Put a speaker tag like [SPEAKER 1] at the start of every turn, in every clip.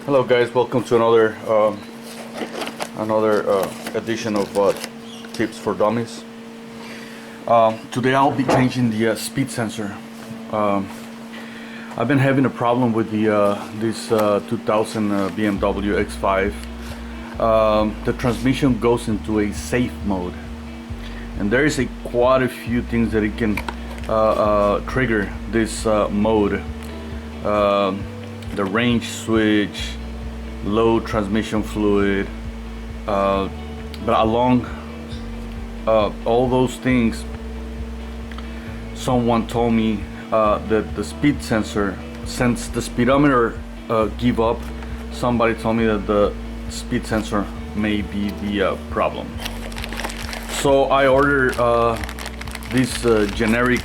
[SPEAKER 1] Hello guys, welcome to another edition of Tips for Dummies. Today I'll be changing the speed sensor. I've been having a problem with this 2000 BMW X5. The transmission goes into a safe mode, and there is quite a few things that it can trigger this mode. The range switch, low transmission fluid, but along all those things, someone told me that the speed sensor, since the speedometer give up, somebody told me that the speed sensor may be the problem. So I ordered these generic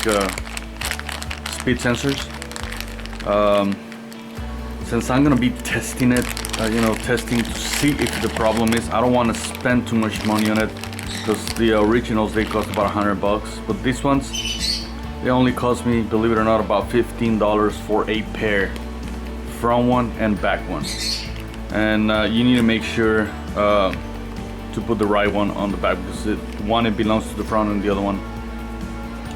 [SPEAKER 1] speed sensors. Since I'm gonna be testing it, testing to see if the problem is, I don't want to spend too much money on it, because the originals, they cost about $100, but these ones, they only cost me, believe it or not, about $15 for a pair, front one and back one. And you need to make sure to put the right one on the back, because one it belongs to the front and the other one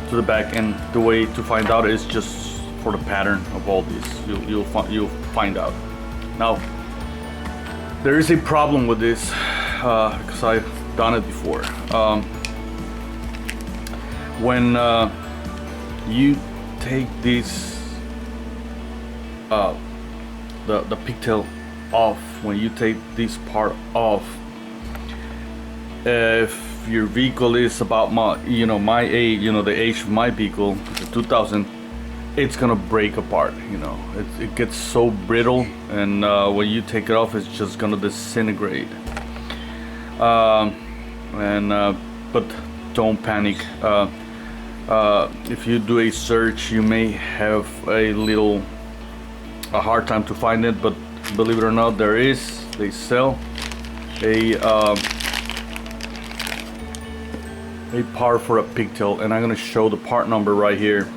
[SPEAKER 1] to the back. And the way to find out is just for the pattern of all these. You'll find out. Now, there is a problem with this because I've done it before. When you take this the pigtail off, when you take this part off, if your vehicle is about my age, the age of my vehicle, the 2000, it's gonna break apart. It gets so brittle, and when you take it off, it's just gonna disintegrate. But don't panic. If you do a search, you may have a hard time to find it, but believe it or not, they sell a part for a pigtail, and I'm gonna show the part number right here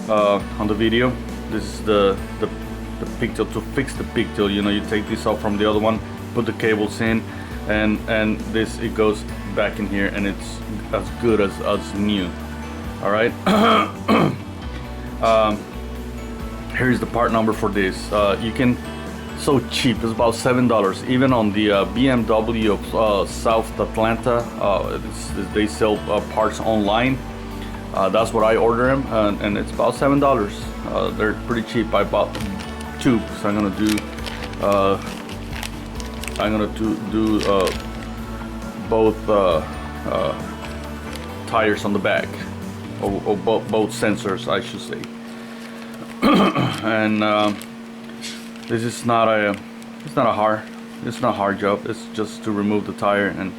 [SPEAKER 1] on the video. This is the pigtail. To fix the pigtail, you take this off from the other one, put the cables in, and it goes back in here, and it's as good as new. All right. Here's the part number for this. You can, so cheap, it's about $7. Even on the BMW of South Atlanta, they sell parts online. That's what I order them, and it's about $7. They're pretty cheap. I bought two, so I'm gonna do both tires on the back, or both sensors, I should say. And this is not a hard job. It's just to remove the tire and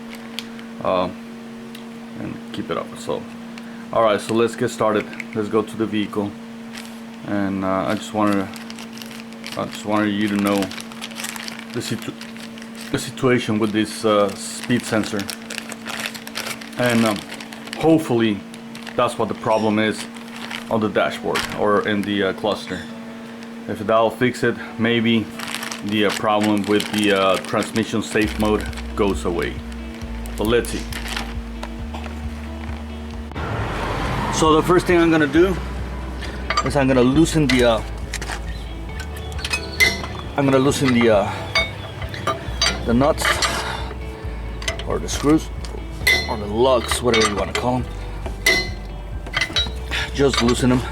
[SPEAKER 1] keep it up. So, all right, so let's get started. Let's go to the vehicle, and I just wanted you to know the situation with this speed sensor, and hopefully that's what the problem is on the dashboard or in the cluster. If that'll fix it, maybe the problem with the transmission safe mode goes away. But let's see. So the first thing I'm gonna do is I'm gonna loosen the nuts, or the screws, or the lugs, whatever you want to call them. Just loosen them.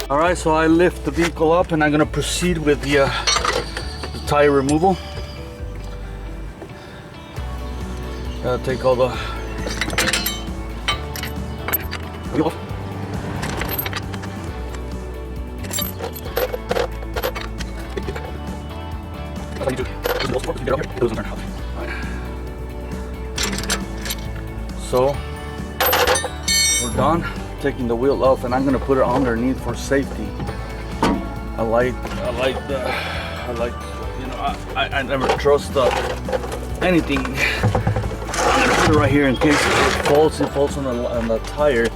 [SPEAKER 1] Alright, so I lift the vehicle up, and I'm gonna proceed with the tire removal. Take all the wheel off. So we're done taking the wheel off, and I'm gonna put it underneath for safety. I like I never trust anything sensor right here in case it falls on the tire.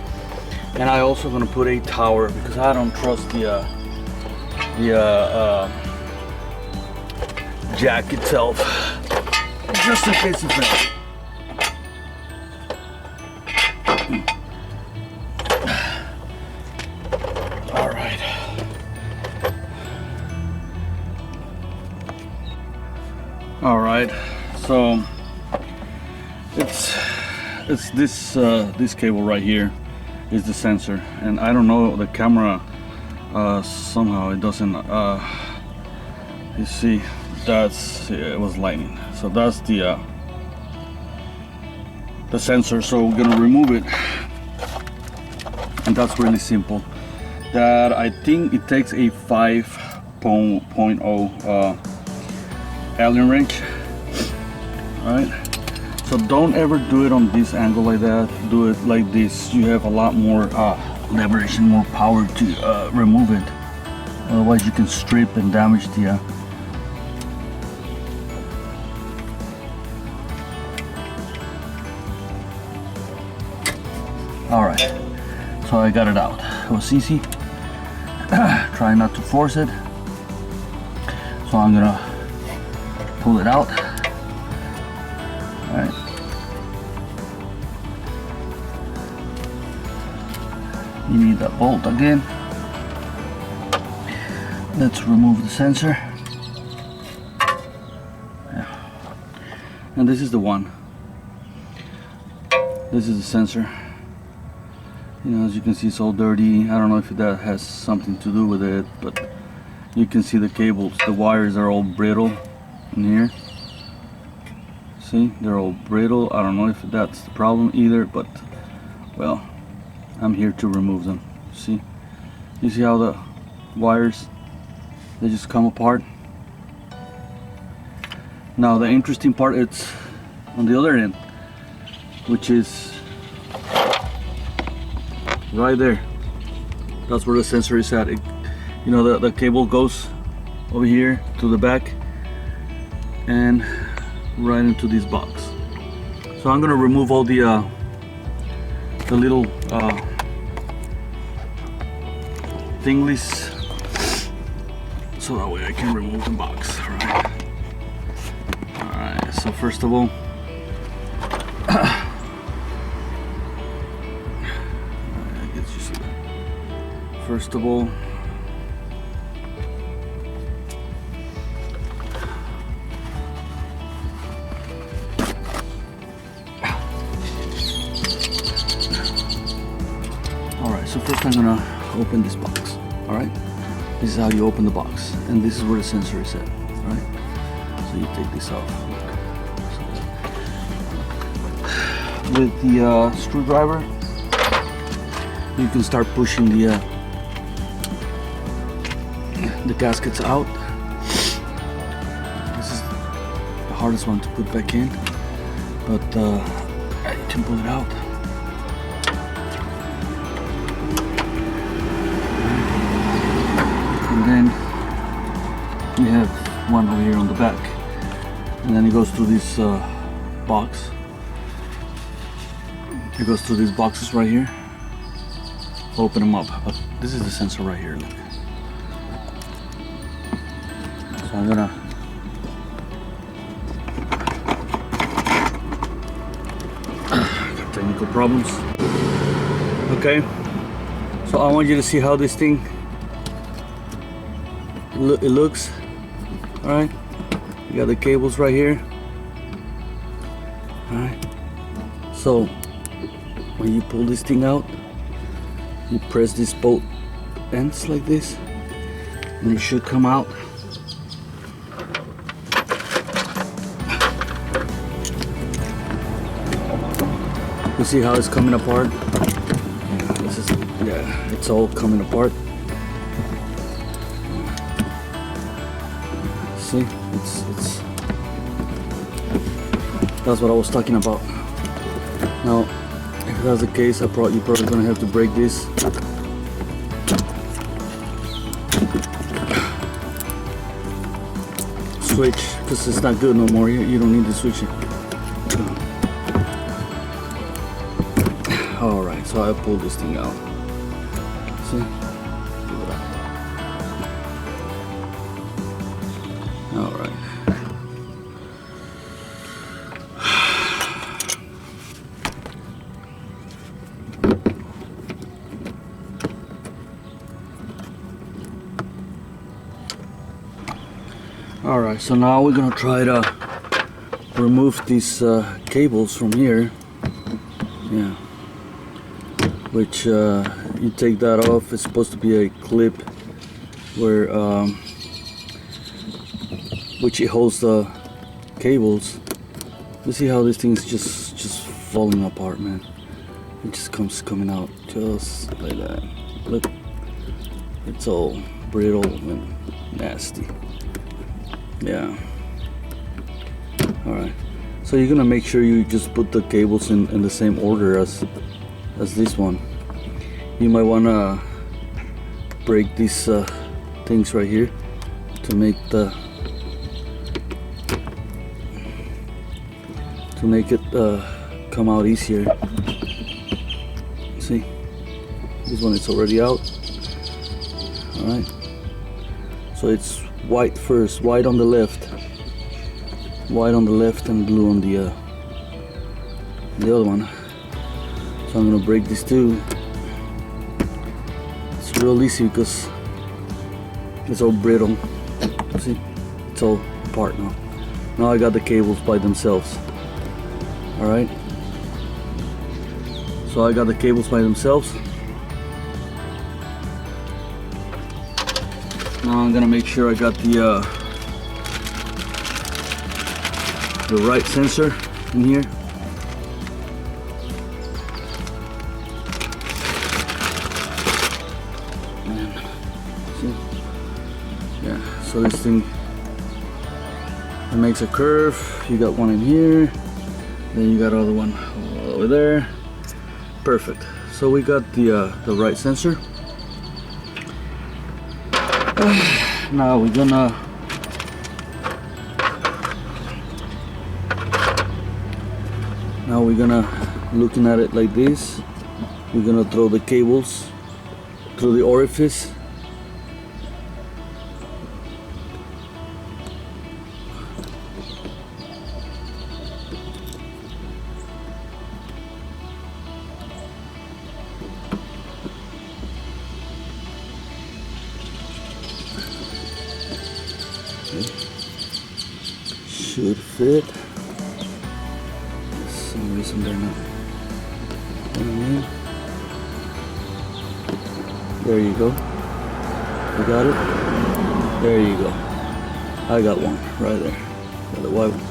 [SPEAKER 1] And I also gonna put a tower because I don't trust the jack itself, just in case it fails. All right. All right. So it's this cable right here is the sensor, and I don't know, the camera somehow it doesn't you see, that's it was lightning, so that's the sensor. So we're gonna remove it, and that's really simple. That I think it takes a 5.0 Allen wrench. All right, so don't ever do it on this angle like that. Do it like this. You have a lot more leverage and more power to remove it. Otherwise you can strip and damage the all right, so I got it out. It was easy. Try not to force it. So I'm gonna pull it out. All right. You need that bolt again. Let's remove the sensor. Yeah. And this is the one. This is the sensor. You know, as you can see, it's all dirty. I don't know if that has something to do with it, but you can see the cables, the wires are all brittle in here. See, they're all brittle. I don't know if that's the problem either, but well, I'm here to remove them. See, you see how the wires, they just come apart. Now the interesting part, it's on the other end, which is right there. That's where the sensor is at. It, you know, the cable goes over here to the back and right into this box. So I'm gonna remove all the little thinglies, so that way I can remove the box. All right, so first of all, first of all, alright, so first I'm gonna open this box. Alright, this is how you open the box, and this is where the sensor is at. Alright, so you take this off. So with the screwdriver, you can start pushing the gaskets out. This is the hardest one to put back in, but you can pull it out. And then you have one over here on the back, and then it goes through this box. It goes through these boxes right here. Open them up. But this is the sensor right here. Look. So I'm gonna got technical problems. Okay. So I want you to see how this thing it looks. All right. You got the cables right here. All right. So when you pull this thing out, you press these both ends like this, and it should come out. You see how it's coming apart? This is, yeah, it's all coming apart. See, it's that's what I was talking about. Now, if that's the case, you're probably gonna have to break this. Switch, because it's not good no more. You don't need to switch it. how I pull this thing out. See? Look at that. Alright. Alright, so now we're gonna try to remove these cables from here. Yeah. Which you take that off. It's supposed to be a clip where which it holds the cables. You see how this thing's just falling apart, man. It just coming out just like that. Look, it's all brittle and nasty. Yeah. Alright, so you're gonna make sure you just put the cables in the same order as this one. You might wanna break these things right here to make it come out easier. See, this one is already out. Alright, so it's white first, white on the left, and blue on the other one. So I'm gonna break these two. It's real easy because it's all brittle. See, it's all apart now. Now I got the cables by themselves. All right. So I got the cables by themselves. Now I'm gonna make sure I got the right sensor in here. And see, yeah. So this thing, it makes a curve. You got one in here, then you got other one over there. Perfect. So we got the right sensor. Now we're gonna looking at it like this. We're gonna throw the cables through the orifice. Should fit. For some reason they're not going in. There you go. You got it? There you go. I got one right there. Got the white one.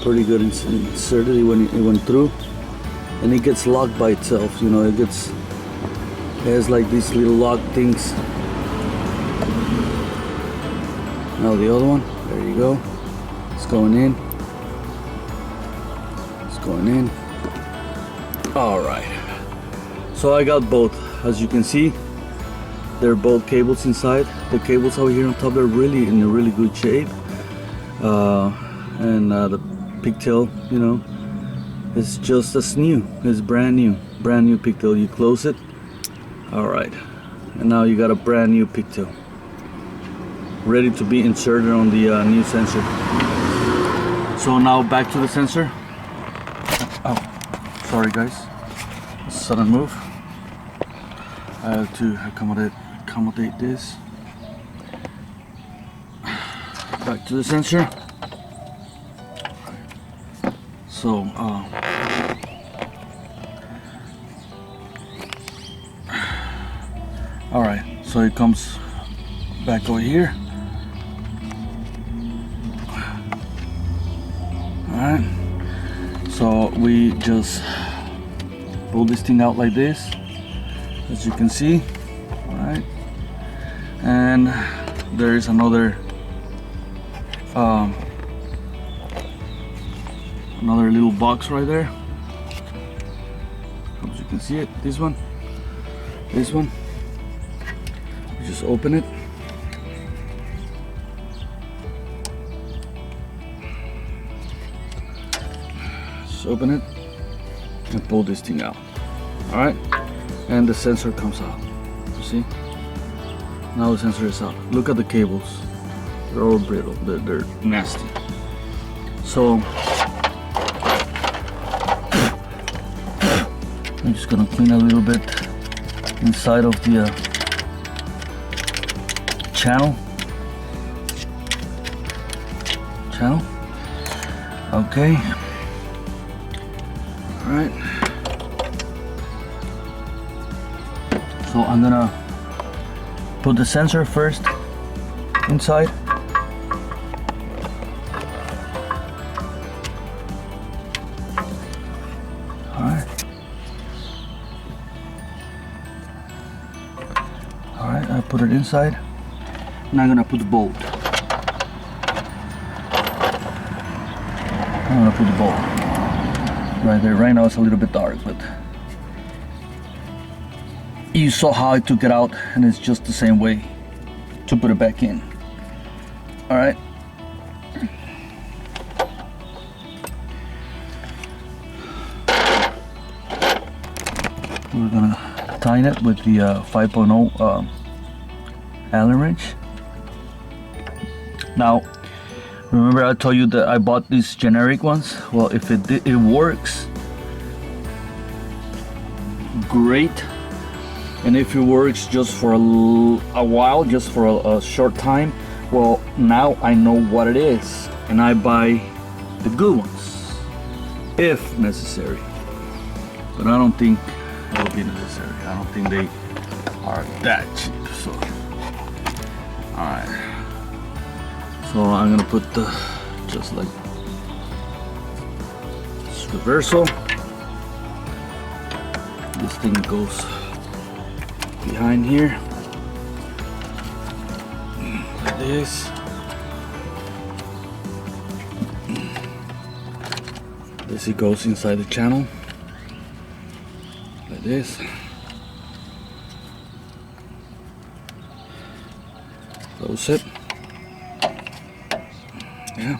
[SPEAKER 1] Pretty good inserted when it went through. And it gets locked by itself, you know, it has like these little lock things. Now the other one, there you go. It's going in. It's going in. All right. So I got both. As you can see, they're both cables inside. The cables over here on top, they're really in a really good shape. And the pigtail, you know, it's just as new. It's brand new pigtail. You close it. All right. And now you got a brand new pigtail, ready to be inserted on the new sensor. So now back to the sensor. Oh, sorry guys, sudden move. I have to accommodate this. Back to the sensor. So all right, so it comes back over here. Alright, so we just pull this thing out like this, as you can see. Alright, and there is another little box right there. Hope you can see it. This one. You just open it. Open it and pull this thing out. All right, and the sensor comes out. You see? Now the sensor is out. Look at the cables. They're all brittle. They're nasty. So I'm just gonna clean a little bit inside of the channel. Okay. All right. So I'm gonna put the sensor first inside. Alright, I put it inside. Now I'm gonna put the bolt. I'm gonna put the bolt right there. Right now it's a little bit dark, but you saw how I took it out, and it's just the same way to put it back in. Alright. We're gonna tighten it with the 5.0 Allen wrench. Now, remember I told you that I bought these generic ones? Well, if it works, great. And if it works just for a while, just for a short time, well, now I know what it is, and I buy the good ones, if necessary. But I don't think it will be necessary. I don't think they are that cheap. So, all right. So I'm gonna put the just like this reversal. This thing goes behind here like this. This it goes inside the channel like this. Close it. Yeah.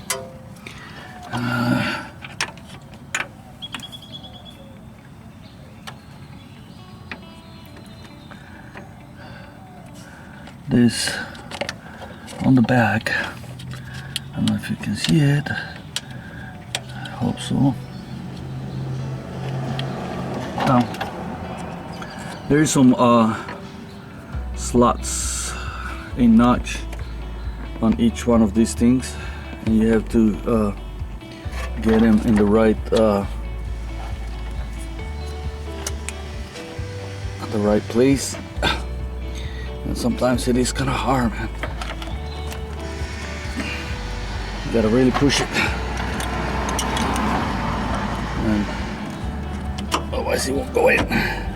[SPEAKER 1] This on the back, I don't know if you can see it. I hope so. Now there's some slots, a notch on each one of these things, and you have to get them in the right place. And sometimes it is kind of hard, man. You gotta really push it, and otherwise it won't go in.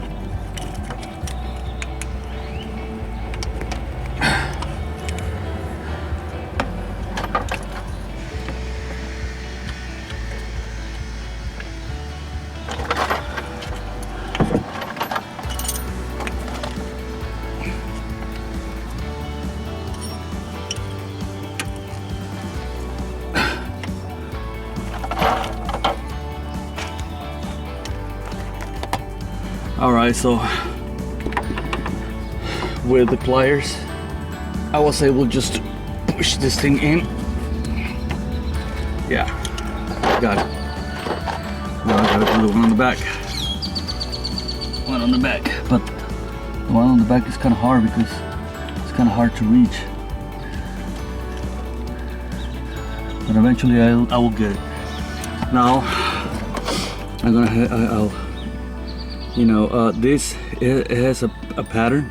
[SPEAKER 1] Alright, so with the pliers I was able just to push this thing in. Yeah, got it. Now I gotta put the one on the back. One on the back, but the one on the back is kind of hard because it's kind of hard to reach. But eventually I will get it. Now I'm gonna this it has a pattern.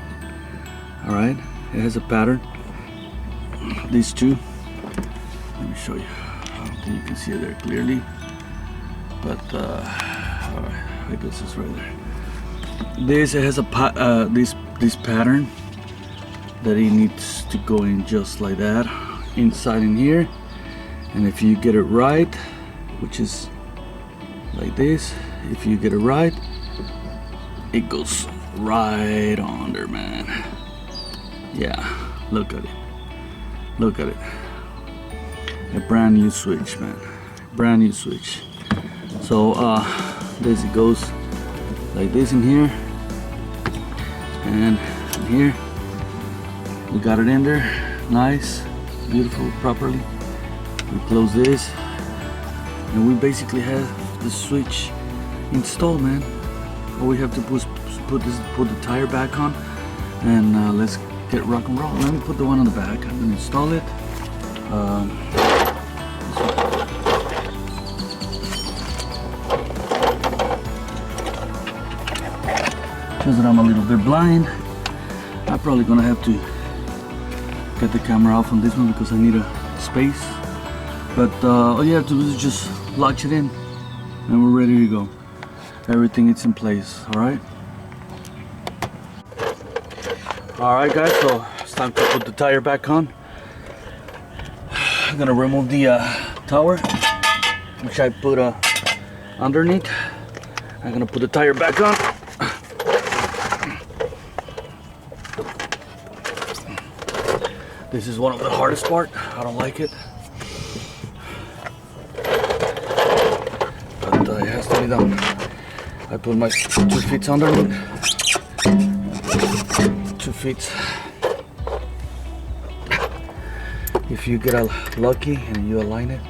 [SPEAKER 1] All right, it has a pattern. These two, let me show you. I don't think you can see it there clearly, but all right, I guess it's right there. This has a this pattern that it needs to go in just like that, inside in here, and if you get it right, which is like this, if you get it right, it goes right on there, man. Yeah, look at it. Look at it. A brand new switch, man. Brand new switch. So this it goes like this in here, and in here. We got it in there, nice, beautiful, properly. We close this, and we basically have the switch installed, man. All we have to do is put the tire back on, and let's get rock and roll. Let me put the one on the back. I'm gonna install it. Because I'm a little bit blind, I'm probably gonna have to get the camera off on this one because I need a space. But all you have to do is just latch it in, and we're ready to go. Everything is in place. All right. All right, guys. So it's time to put the tire back on. I'm gonna remove the tower, which I put underneath. I'm gonna put the tire back on. This is one of the hardest part. I don't like it, but it has to be done. I put my 2 feet underneath. 2 feet. If you get lucky and you align it,